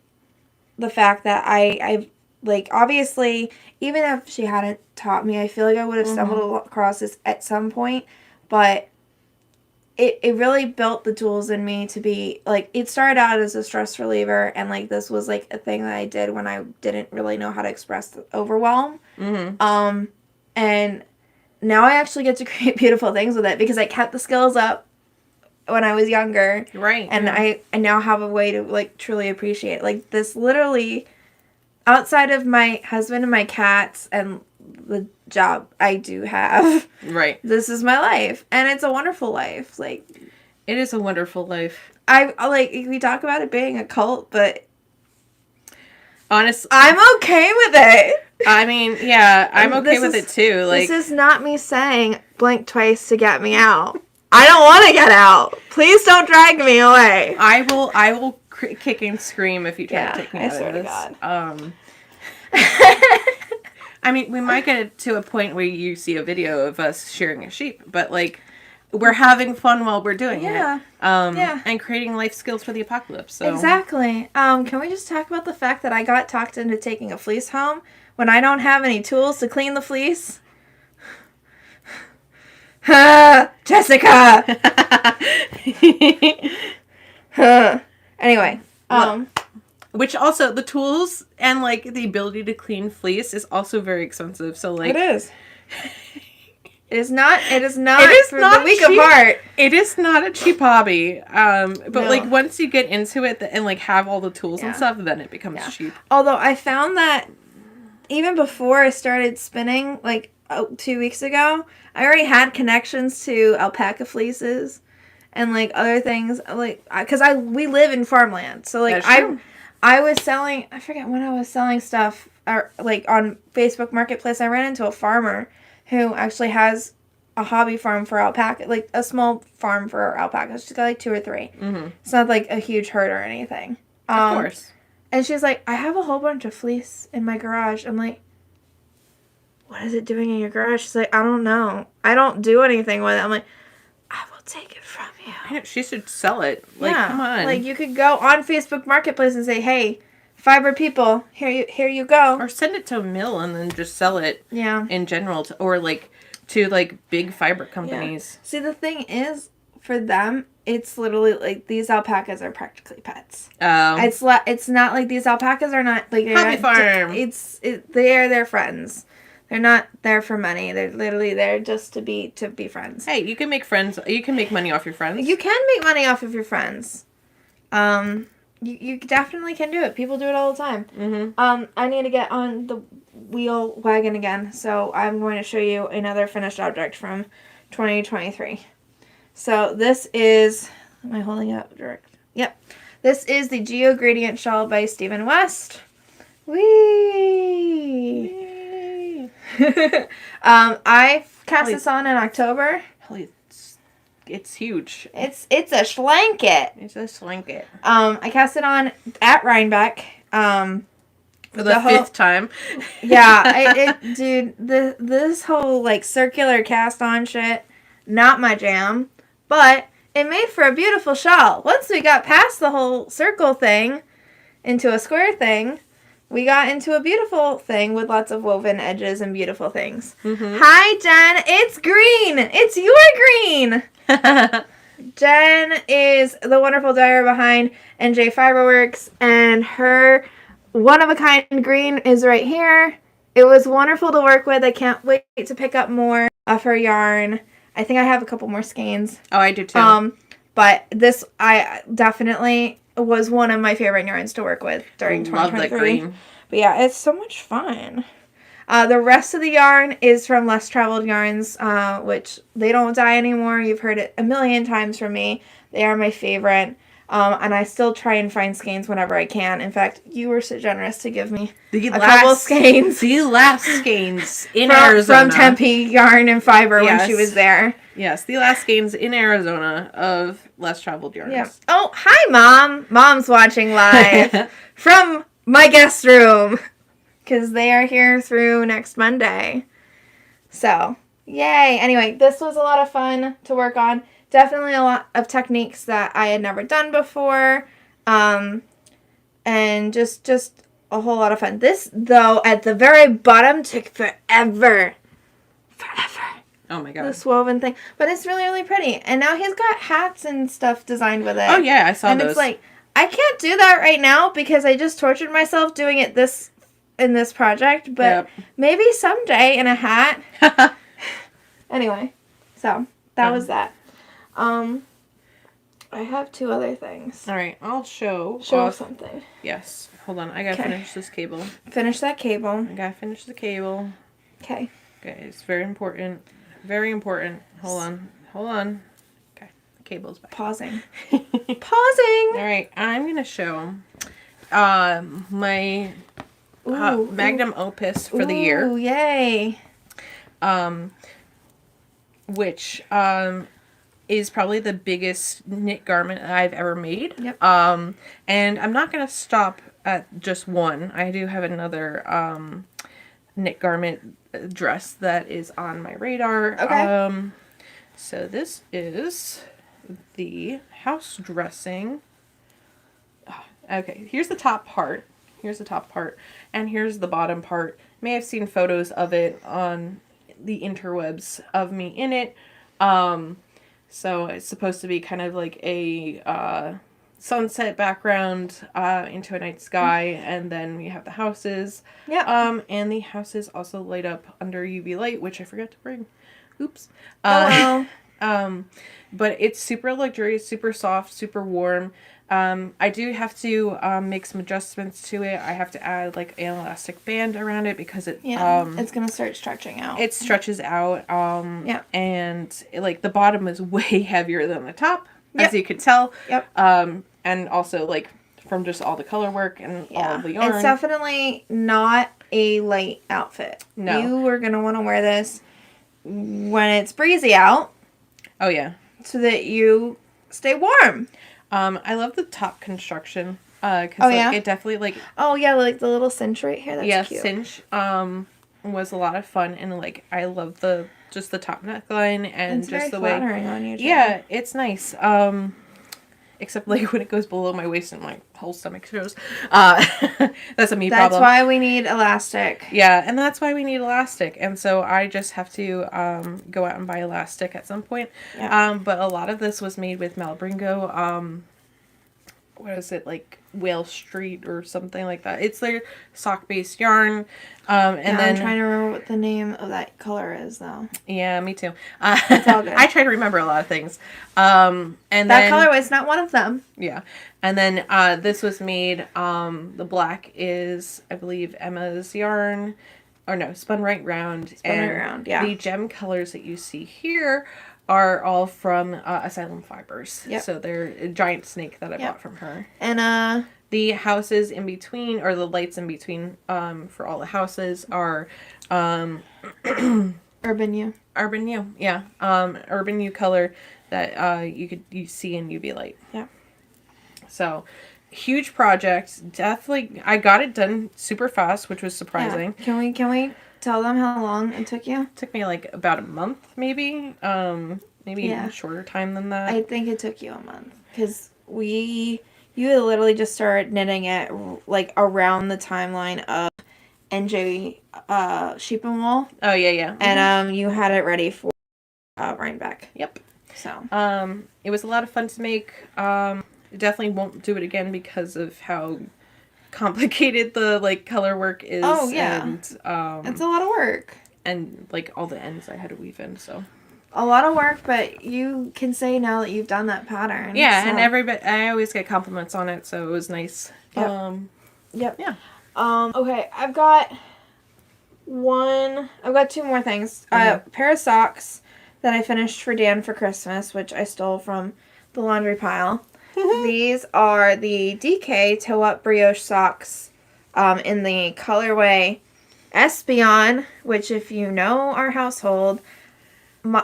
the fact that I like, obviously, even if she hadn't taught me, I feel like I would have stumbled across this at some point, but it really built the tools in me to be, like, it started out as a stress reliever, and, like, this was, like, a thing that I did when I didn't really know how to express the overwhelm. Mm-hmm. And now I actually get to create beautiful things with it because I kept the skills up when I was younger. Right. And I now have a way to, like, truly appreciate it. Like, this literally, outside of my husband and my cats and the job I do have. Right. This is my life. And it's a wonderful life. Like, it is a wonderful life. We talk about it being a cult, but honestly, I'm okay with it. I mean, yeah, I'm okay with it too. Like, this is not me saying blink twice to get me out. I don't want to get out. Please don't drag me away. I will kick and scream if you try to take me out of this. God. I mean, we might get to a point where you see a video of us shearing a sheep, but, like, we're having fun while we're doing it. And creating life skills for the apocalypse. So. Exactly. Can we just talk about the fact that I got talked into taking a fleece home when I don't have any tools to clean the fleece? Jessica! Anyway. Which also, the tools and, like, the ability to clean fleece is also very expensive. So, like... It is. It is not for the weak of heart. It is not a cheap hobby. But, like, once you get into it and, like, have all the tools and stuff, then it becomes cheap. Although, I found that even before I started spinning, like, 2 weeks ago, I already had connections to alpaca fleeces and, like, other things. Like, because we live in farmland. So, like, I was selling, I forget when I was selling stuff, like, on Facebook Marketplace, I ran into a farmer who actually has a hobby farm for alpaca, like a small farm for alpacas. She's got like 2 or 3. Mm-hmm. It's not like a huge herd or anything. Of course. And she's like, I have a whole bunch of fleece in my garage. I'm like, what is it doing in your garage? She's like, I don't know. I don't do anything with it. I'm like, I will take it from you. She should sell it. Like, come on. Like, you could go on Facebook Marketplace and say, hey, fiber people, here you go. Or send it to a mill and then just sell it. Yeah. In general, or like to like big fiber companies. Yeah. See, the thing is, for them, it's literally like these alpacas are practically pets. Oh. It's not like these alpacas are not like hobby farm. They are their friends. They're not there for money. They're literally there just to be friends. Hey, you can make friends. You can make money off your friends. You can make money off of your friends. You definitely can do it. People do it all the time. Mm-hmm. I need to get on the wheel wagon again, so I'm going to show you another finished object from 2023. So this is, am I holding it up direct? Yep. This is the Geogradient shawl by Stephen West. Whee! I cast this on in October. It's huge. It's a schlanket. It's a schlanket. I cast it on at Rhinebeck. For the 5th time. Yeah, dude, this whole like circular cast on shit, not my jam, but it made for a beautiful shawl. Once we got past the whole circle thing into a square thing, we got into a beautiful thing with lots of woven edges and beautiful things. Mm-hmm. Hi, Jen. It's green. It's your green. Jen is the wonderful dyer behind NJ Fiberworks, and her one-of-a-kind green is right here. It was wonderful to work with. I can't wait to pick up more of her yarn. I think I have a couple more skeins. Oh, I do too. But this, I definitely was one of my favorite yarns to work with during 2023. Love that green. But yeah, it's so much fun. The rest of the yarn is from Less Traveled Yarns, which they don't dye anymore. You've heard it a million times from me. They are my favorite. And I still try and find skeins whenever I can. In fact, you were so generous to give me a couple skeins. The last skeins in Arizona. From Tempe Yarn and Fiber when she was there. Yes, the last skeins in Arizona of Less Traveled Yarns. Yeah. Oh, hi, Mom. Mom's watching live from my guest room. Because they are here through next Monday. So, yay. Anyway, this was a lot of fun to work on. Definitely a lot of techniques that I had never done before. And just a whole lot of fun. This, though, at the very bottom took forever. Oh my god. This woven thing. But it's really, really pretty. And now he's got hats and stuff designed with it. Oh yeah, I saw those. And it's like, I can't do that right now because I just tortured myself doing it in this project, but maybe someday in a hat. Anyway, so that was that. I have 2 other things. All right, I'll show something. Yes, hold on. I gotta finish this cable. Finish that cable. I gotta finish the cable. Okay. Okay, it's very important. Very important. Hold on. Okay, the cable's back. Pausing. All right, I'm gonna show my magnum opus for the year. Ooh, yay. Which is probably the biggest knit garment I've ever made. Yep. And I'm not going to stop at just one. I do have another knit garment dress that is on my radar. Okay. So this is the house dressing. Okay, here's the top part. And here's the bottom part. You may have seen photos of it on the interwebs of me in it. So it's supposed to be kind of like a sunset background into a night sky, and then we have the houses. Yeah. And the houses also light up under UV light, which I forgot to bring. Oops. Oh well. But it's super luxurious, super soft, super warm. I do have to make some adjustments to it. I have to add like an elastic band around it because it it's gonna start stretching out. It stretches out. And like the bottom is way heavier than the top, as you can tell. Yep. And also like from just all the color work and all of the yarn. It's definitely not a light outfit. No. You are gonna want to wear this when it's breezy out. Oh, yeah. So that you stay warm. I love the top construction. Cause it definitely, like... Oh, yeah, like the little cinch right here. That's cute. Cinch was a lot of fun. And, like, I love the top neckline and it's just the way... It's flattering on you, too. Yeah, it's nice. Except, like, when it goes below my waist and my whole stomach shows. That's a me problem. That's why we need elastic. Yeah, and that's why we need elastic. And so I just have to go out and buy elastic at some point. Yeah. But a lot of this was made with Malbringo. What is it, like Whale Street or something like that? It's their sock-based yarn. And then I'm trying to remember what the name of that color is, though. Yeah, me too. It's all good. I try to remember a lot of things. And that colorway is not one of them. Yeah. And then this was made, the black is, I believe, Emma's yarn. Or no, Spun Right Round. Right Round, yeah. The gem colors that you see here are all from Asylum Fibers. Yep. So they're a giant snake that I bought from her. And the houses in between, or the lights in between, for all the houses are Urban U. Urban U, yeah. Urban U color that you see in UV light. Yeah. So huge project. Definitely, I got it done super fast, which was surprising. Yeah. Can we tell them how long it took you? It took me like about a month, maybe. Maybe even shorter time than that. I think it took you a month because you literally just started knitting it like around the timeline of NJ Sheep and Wool. Oh yeah. And you had it ready for Rhinebeck. Yep. So it was a lot of fun to make. Definitely won't do it again because of how complicated the like color work is. Oh yeah. And it's a lot of work. And like all the ends I had to weave in, so a lot of work, but you can say now that you've done that pattern. Yeah, so. And I always get compliments on it, so it was nice. Yep. Yep. Yeah. Okay, I've got two more things. A pair of socks that I finished for Dan for Christmas, which I stole from the laundry pile. These are the DK toe-up brioche socks in the colorway Espion, which if you know our household,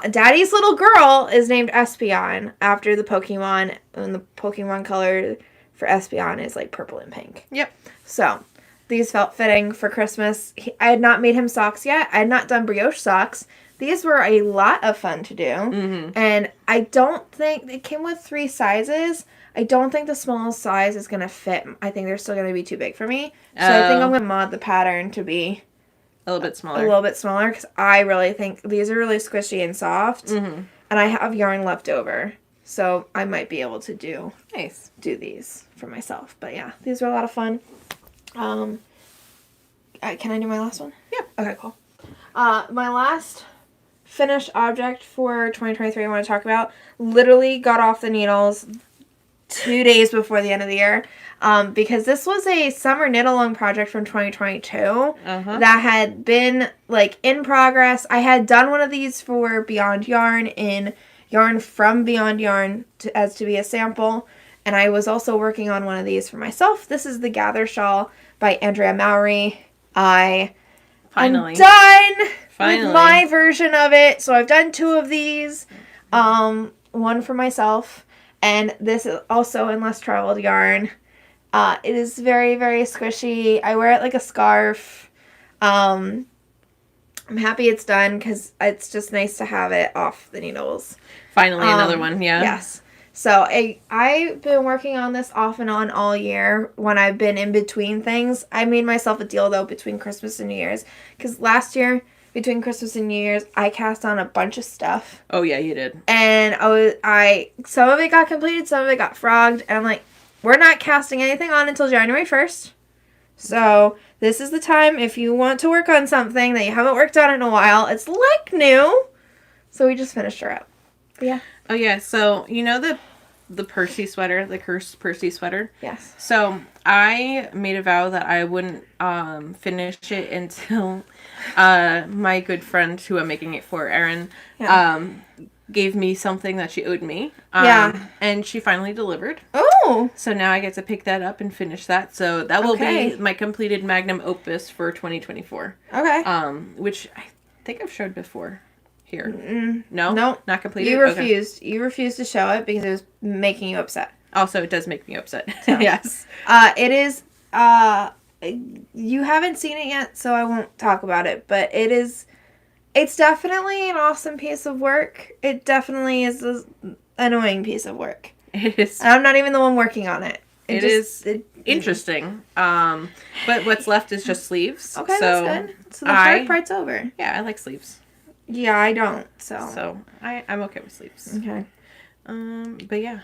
Daddy's little girl is named Espion after the Pokemon, and the Pokemon color for Espion is like purple and pink. Yep. So these felt fitting for Christmas. I had not made him socks yet. I had not done brioche socks. These were a lot of fun to do. Mm-hmm. And I don't think, it came with 3 sizes. I don't think the smallest size is going to fit. I think they're still going to be too big for me. So I think I'm going to mod the pattern to be a little bit smaller because I really think these are really squishy and soft. Mm-hmm. And I have yarn left over. So I might be able to do these for myself. But yeah, these were a lot of fun. Can I do my last one? Yeah. Okay, cool. My last finished object for 2023 I want to talk about literally got off the needles 2 days before the end of the year. Because this was a summer knit-along project from 2022 that had been, like, in progress. I had done one of these for Beyond Yarn in Yarn from Beyond Yarn to be a sample. And I was also working on one of these for myself. This is the Gather Shawl by Andrea Mowry. I'm done with my version of it. So I've done 2 of these. One for myself. And this is also in less traveled yarn. It is very, very squishy. I wear it like a scarf. I'm happy it's done because it's just nice to have it off the needles. Finally, another one, yeah. Yes. So I've been working on this off and on all year when I've been in between things. I made myself a deal, though, between Christmas and New Year's. Because last year, between Christmas and New Year's, I cast on a bunch of stuff. Oh, yeah, you did. And some of it got completed, some of it got frogged. And I'm like, we're not casting anything on until January 1st. So this is the time if you want to work on something that you haven't worked on in a while. It's like new. So we just finished her up. Yeah. Oh, yeah. So, you know the Percy sweater, the cursed Percy sweater? Yes. So I made a vow that I wouldn't finish it until my good friend who I'm making it for, Irene, gave me something that she owed me. And she finally delivered. Oh! So now I get to pick that up and finish that. So that will be my completed magnum opus for 2024. Okay. Which I think I've showed before. here? No? Not completed? You refused. Okay. You refused to show it because it was making you upset. Also, it does make me upset. So, yes. It is, you haven't seen it yet, so I won't talk about it, but it's definitely an awesome piece of work. It definitely is an annoying piece of work. It is. And I'm not even the one working on it. It is interesting. But what's left is just sleeves. Okay, so that's good. So the hard part's over. Yeah, I like sleeves. Yeah, I don't, so. So, I'm okay with sleeves. Okay. But yeah.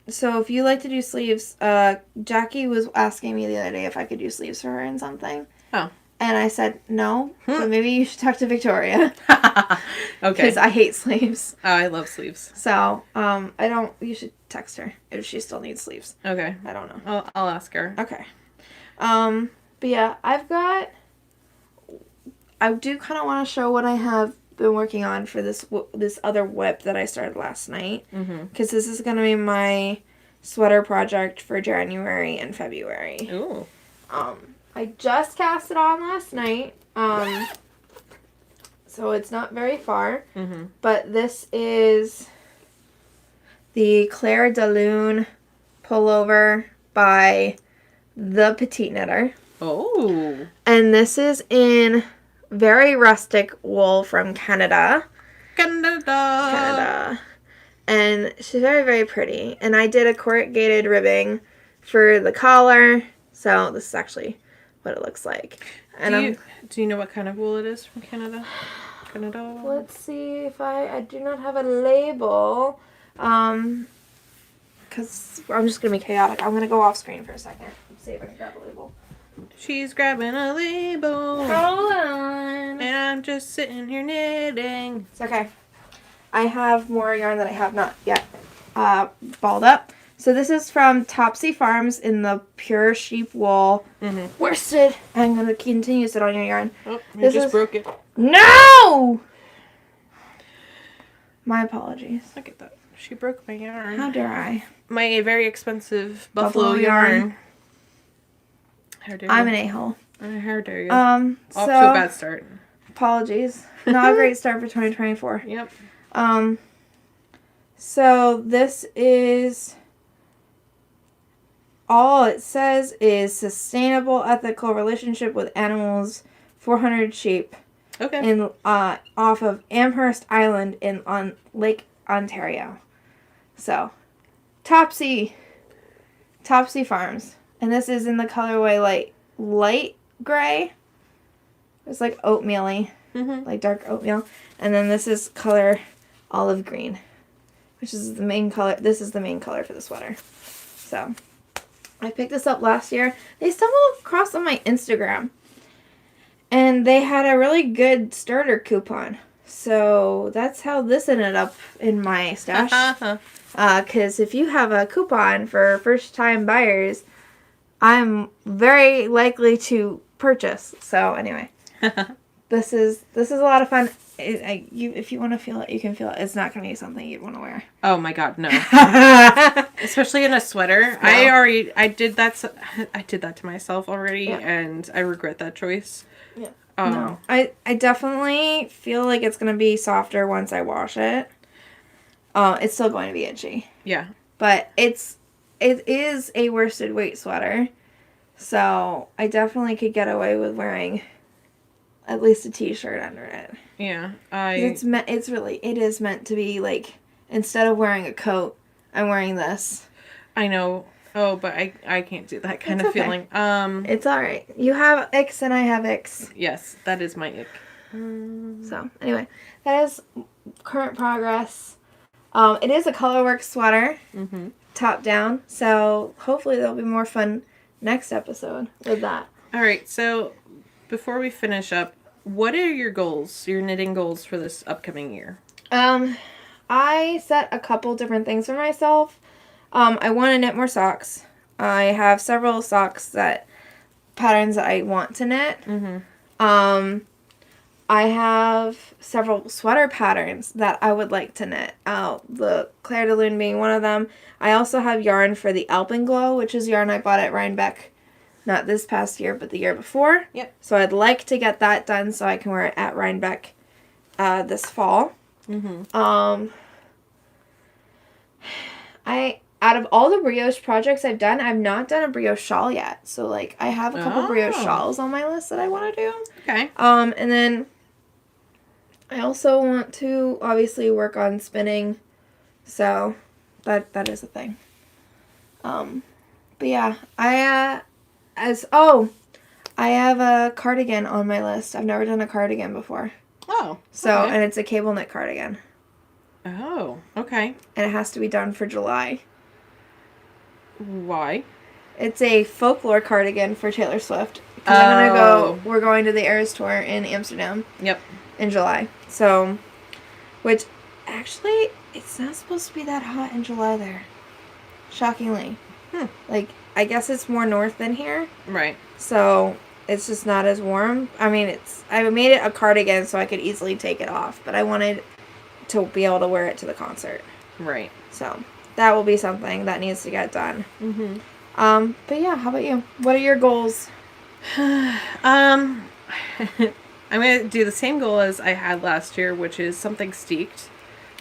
So if you like to do sleeves, Jackie was asking me the other day if I could do sleeves for her in something. Oh. And I said no, but maybe you should talk to Victoria. Okay. Because I hate sleeves. Oh, I love sleeves. So, you should text her if she still needs sleeves. Okay. I don't know. I'll ask her. Okay. But yeah, I do kind of want to show what I have been working on for this other whip that I started last night. Because this is going to be my sweater project for January and February. Ooh. I just cast it on last night. So it's not very far. But this is the clairdelune pullover by thepetiteknitter. Oh. And this is in very rustic wool from Canada. Canada. And she's very, very pretty. And I did a corrugated ribbing for the collar. So this is actually what it looks like. And do you know what kind of wool it is from Canada? Let's see if I do not have a label. Because I'm just going to be chaotic. I'm going to go off screen for a second. Let's see if I can grab a label. She's grabbing a label. Hold on. And I'm just sitting here knitting. It's okay. I have more yarn that I have not yet balled up. So this is from Topsy Farms in the pure sheep wool worsted. I'm going to continue to sit on your yarn. Oh, you just broke it. No! My apologies. Look at that. She broke my yarn. How dare I? My very expensive buffalo yarn. How dare you? I'm an a-hole. How dare you? Off to a bad start. Apologies. Not a great start for 2024. Yep. So this is... All it says is sustainable ethical relationship with animals, 400 sheep. Okay. In off of Amherst Island on Lake Ontario. So, Topsy Farms, and this is in the colorway light gray. It's like oatmeal-y, like dark oatmeal, and then this is color olive green, which is the main color. This is the main color for the sweater. So, I picked this up last year. They stumbled across on my Instagram. And they had a really good starter coupon. So that's how this ended up in my stash. Because if you have a coupon for first-time buyers, I'm very likely to purchase. So anyway, this is a lot of fun. If you want to feel it, you can feel it. It's not going to be something you'd want to wear. Oh my God, no. Especially in a sweater. No. I did that to myself already, and I regret that choice. Yeah. No. I definitely feel like it's going to be softer once I wash it. It's still going to be itchy. Yeah. But it is a worsted weight sweater. So I definitely could get away with wearing at least a t-shirt under it. Yeah. It is meant to be like, instead of wearing a coat, I'm wearing this. I know. Oh, but I can't do that kind of feeling. It's alright. You have icks and I have icks. Yes, that is my ick. So, anyway, that is current progress. It is a colorwork sweater, top down, so hopefully there'll be more fun next episode with that. Alright, so before we finish up, what are your goals, your knitting goals for this upcoming year? I set a couple different things for myself. I want to knit more socks. I have several patterns that I want to knit. I have several sweater patterns that I would like to knit. The clairdelune being one of them. I also have yarn for the Alpenglow, which is yarn I bought at Rhinebeck, not this past year, but the year before. Yep. So I'd like to get that done so I can wear it at Rhinebeck this fall. Out of all the brioche projects I've done, I've not done a brioche shawl yet. So, like, I have a couple brioche shawls on my list that I want to do. Okay. And then I also want to obviously work on spinning. So, that is a thing. But yeah, I have a cardigan on my list. I've never done a cardigan before. Oh. So, okay. And it's a cable knit cardigan. Oh, okay. And it has to be done for July. Why? It's a folklore cardigan for Taylor Swift. Because we're going to the Eras Tour in Amsterdam. Yep. In July. So, which, actually, it's not supposed to be that hot in July there. Shockingly. Like, I guess it's more north than here. Right. So, it's just not as warm. I mean, I made it a cardigan so I could easily take it off. But I wanted to be able to wear it to the concert. Right. So, that will be something that needs to get done. But yeah, how about you? What are your goals? I'm going to do the same goal as I had last year, which is something steeked.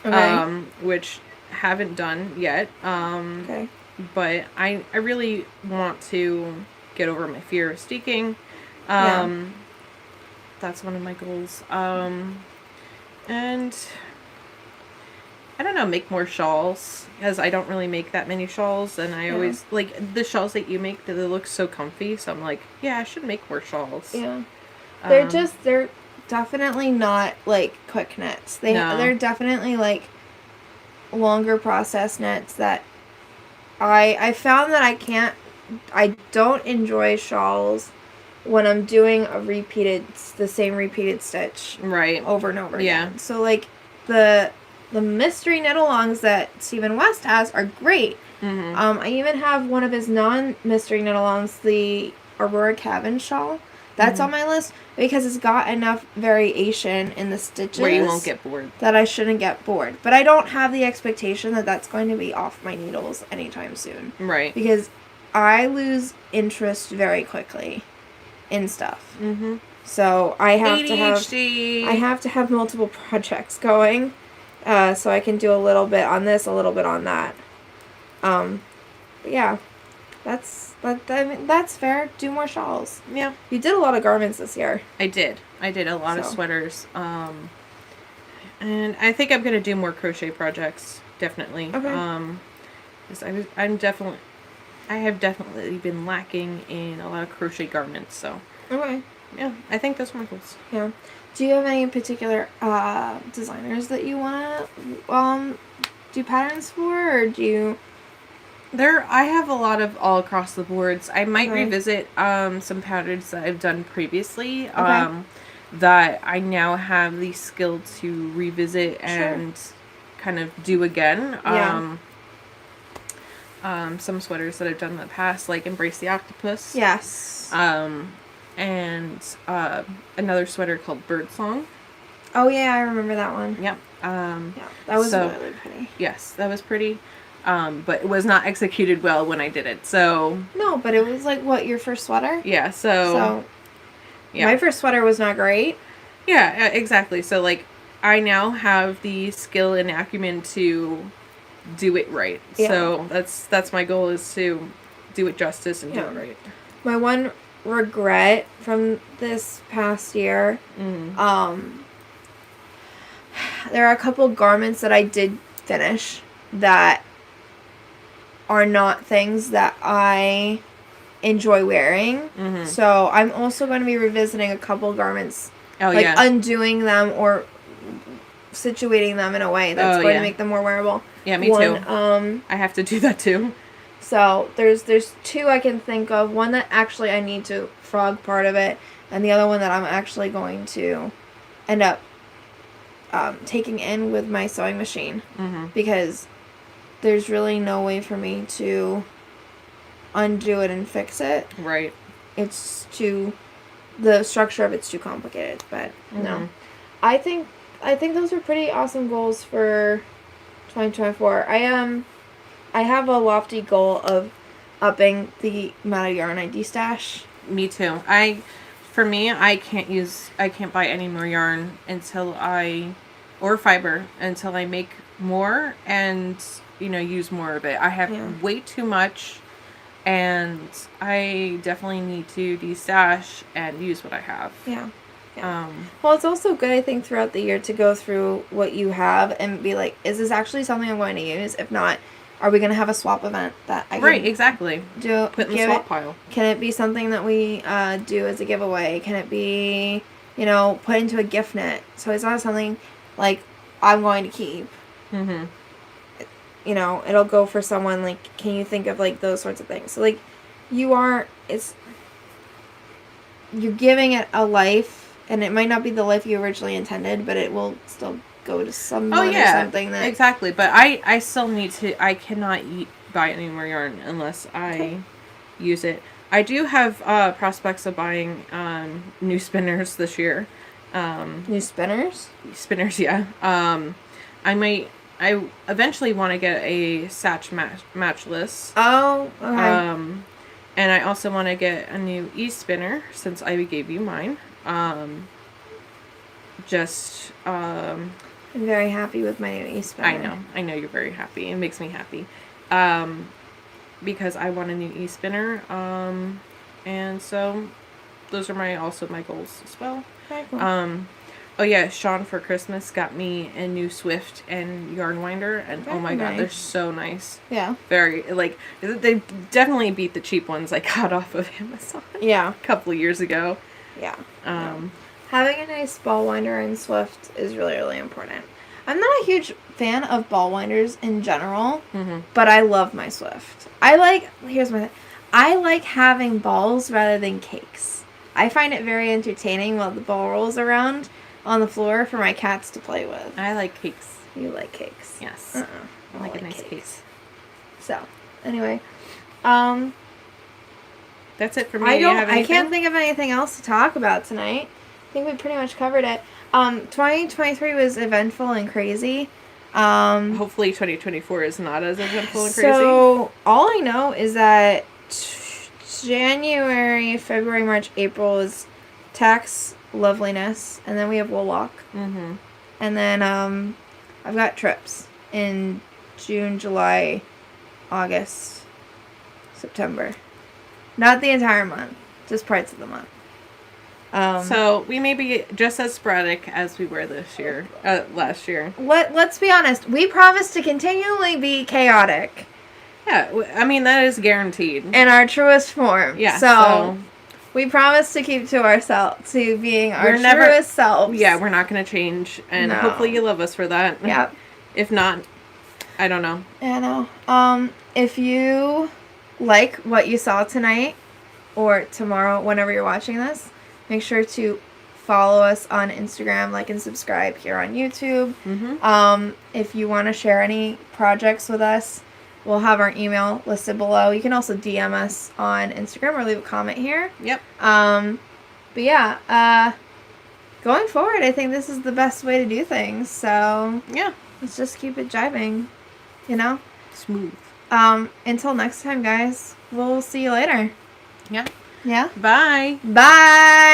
Okay. Which haven't done yet. Okay. But I really want to get over my fear of steeking. That's one of my goals. And I don't know, make more shawls, because I don't really make that many shawls, and I always, like, the shawls that you make, they look so comfy, so I'm like, yeah, I should make more shawls. Yeah. They're definitely not, like, quick knits. They're definitely, like, longer process knits that I found that I don't enjoy shawls when I'm doing the same repeated stitch. Right. Over and over again. So, like, the mystery knit-alongs that Stephen West has are great. I even have one of his non-mystery knit-alongs, the Aurora Cabin shawl. That's on my list because it's got enough variation in the stitches where you won't get bored. That I shouldn't get bored. But I don't have the expectation that that's going to be off my needles anytime soon. Right. Because I lose interest very quickly in stuff. So I have to have multiple projects going. So I can do a little bit on this, a little bit on that. But yeah, that's fair. Do more shawls. Yeah. You did a lot of garments this year. I did a lot of sweaters. And I think I'm gonna do more crochet projects. Definitely. Okay. 'Cause I have definitely been lacking in a lot of crochet garments. So. Okay. Yeah, I think those are my goals. Yeah. Do you have any particular designers that you want to do patterns for, or do you? I have a lot of all across the boards. I might revisit some patterns that I've done previously that I now have the skill to revisit and kind of do again. Yeah. Some sweaters that I've done in the past, like Embrace the Octopus. Yes. And another sweater called Birdsong. Oh yeah, I remember that one. Yep. Yeah, that was really pretty. Yes, that was pretty. But it was not executed well when I did it. So no, but it was like your first sweater? Yeah. So yeah, my first sweater was not great. Yeah, exactly. So like, I now have the skill and acumen to do it right. Yeah. So that's my goal, is to do it justice and do it right. My one regret from this past year, there are a couple garments that I did finish that are not things that I enjoy wearing. So I'm also going to be revisiting a couple garments, undoing them or situating them in a way that's going to make them more wearable. Yeah, me too. I have to do that too. So there's two I can think of. One that actually I need to frog part of it, and the other one that I'm actually going to end up taking in with my sewing machine, because there's really no way for me to undo it and fix it. Right. The structure of it's too complicated, but no. I think those are pretty awesome goals for 2024. I have a lofty goal of upping the amount of yarn I destash. Me too. for me, I can't buy any more yarn or fiber until I make more and, use more of it. I have way too much, and I definitely need to destash and use what I have. Yeah. Well, it's also good, I think, throughout the year to go through what you have and be like, is this actually something I'm going to use? If not, are we going to have a swap event that I can exactly. Put in the swap pile. Can it be something that we do as a giveaway? Can it be, put into a gift knit? So it's not something like I'm going to keep. Mm-hmm. It'll go for someone, like, can you think of, like, those sorts of things? So, like, you're giving it a life. And it might not be the life you originally intended, but it will still go to someone or something. Exactly. But I still need to... I cannot buy any more yarn unless I use it. I do have prospects of buying new spinners this year. New spinners? Spinners, yeah. I eventually want to get a Satch matchless. Oh, okay. And I also want to get a new e-spinner since I gave you mine. I'm very happy with my new e-spinner. I know you're very happy. It makes me happy. Because I want a new e-spinner. And so those are my goals as well. Very cool. Oh yeah, Sean for Christmas got me a new Swift and yarn winder, and oh my god, they're so nice. Yeah. Very, they definitely beat the cheap ones I got off of Amazon. Yeah. A couple of years ago. Yeah. Having a nice ball winder in Swift is really, really important. I'm not a huge fan of ball winders in general, but I love my Swift. Here's my thing. I like having balls rather than cakes. I find it very entertaining while the ball rolls around on the floor for my cats to play with. I like cakes. You like cakes? Yes. I like a nice cake. So, anyway, that's it for me. I can't think of anything else to talk about tonight. I think we pretty much covered it. 2023 was eventful and crazy. Hopefully 2024 is not as eventful and crazy. So, all I know is that January, February, March, April is tax loveliness, and then we have Woolock. Mm-hmm. And then I've got trips in June, July, August, September. Not the entire month, just parts of the month. So we may be just as sporadic as we were last year. Let's be honest. We promise to continually be chaotic. Yeah, I mean, that is guaranteed. In our truest form. Yeah. So we promise to keep to ourselves, to being our truest selves. Yeah, we're not going to change. And hopefully you love us for that. Yeah. If not, I don't know. I know. If you like what you saw tonight or tomorrow, whenever you're watching this, make sure to follow us on Instagram, like and subscribe here on YouTube. Mm-hmm. If you want to share any projects with us, we'll have our email listed below. You can also DM us on Instagram or leave a comment here. Yep. But yeah, going forward, I think this is the best way to do things. So yeah, let's just keep it jiving, smooth. Until next time, guys, we'll see you later. Yeah. Yeah. Bye. Bye.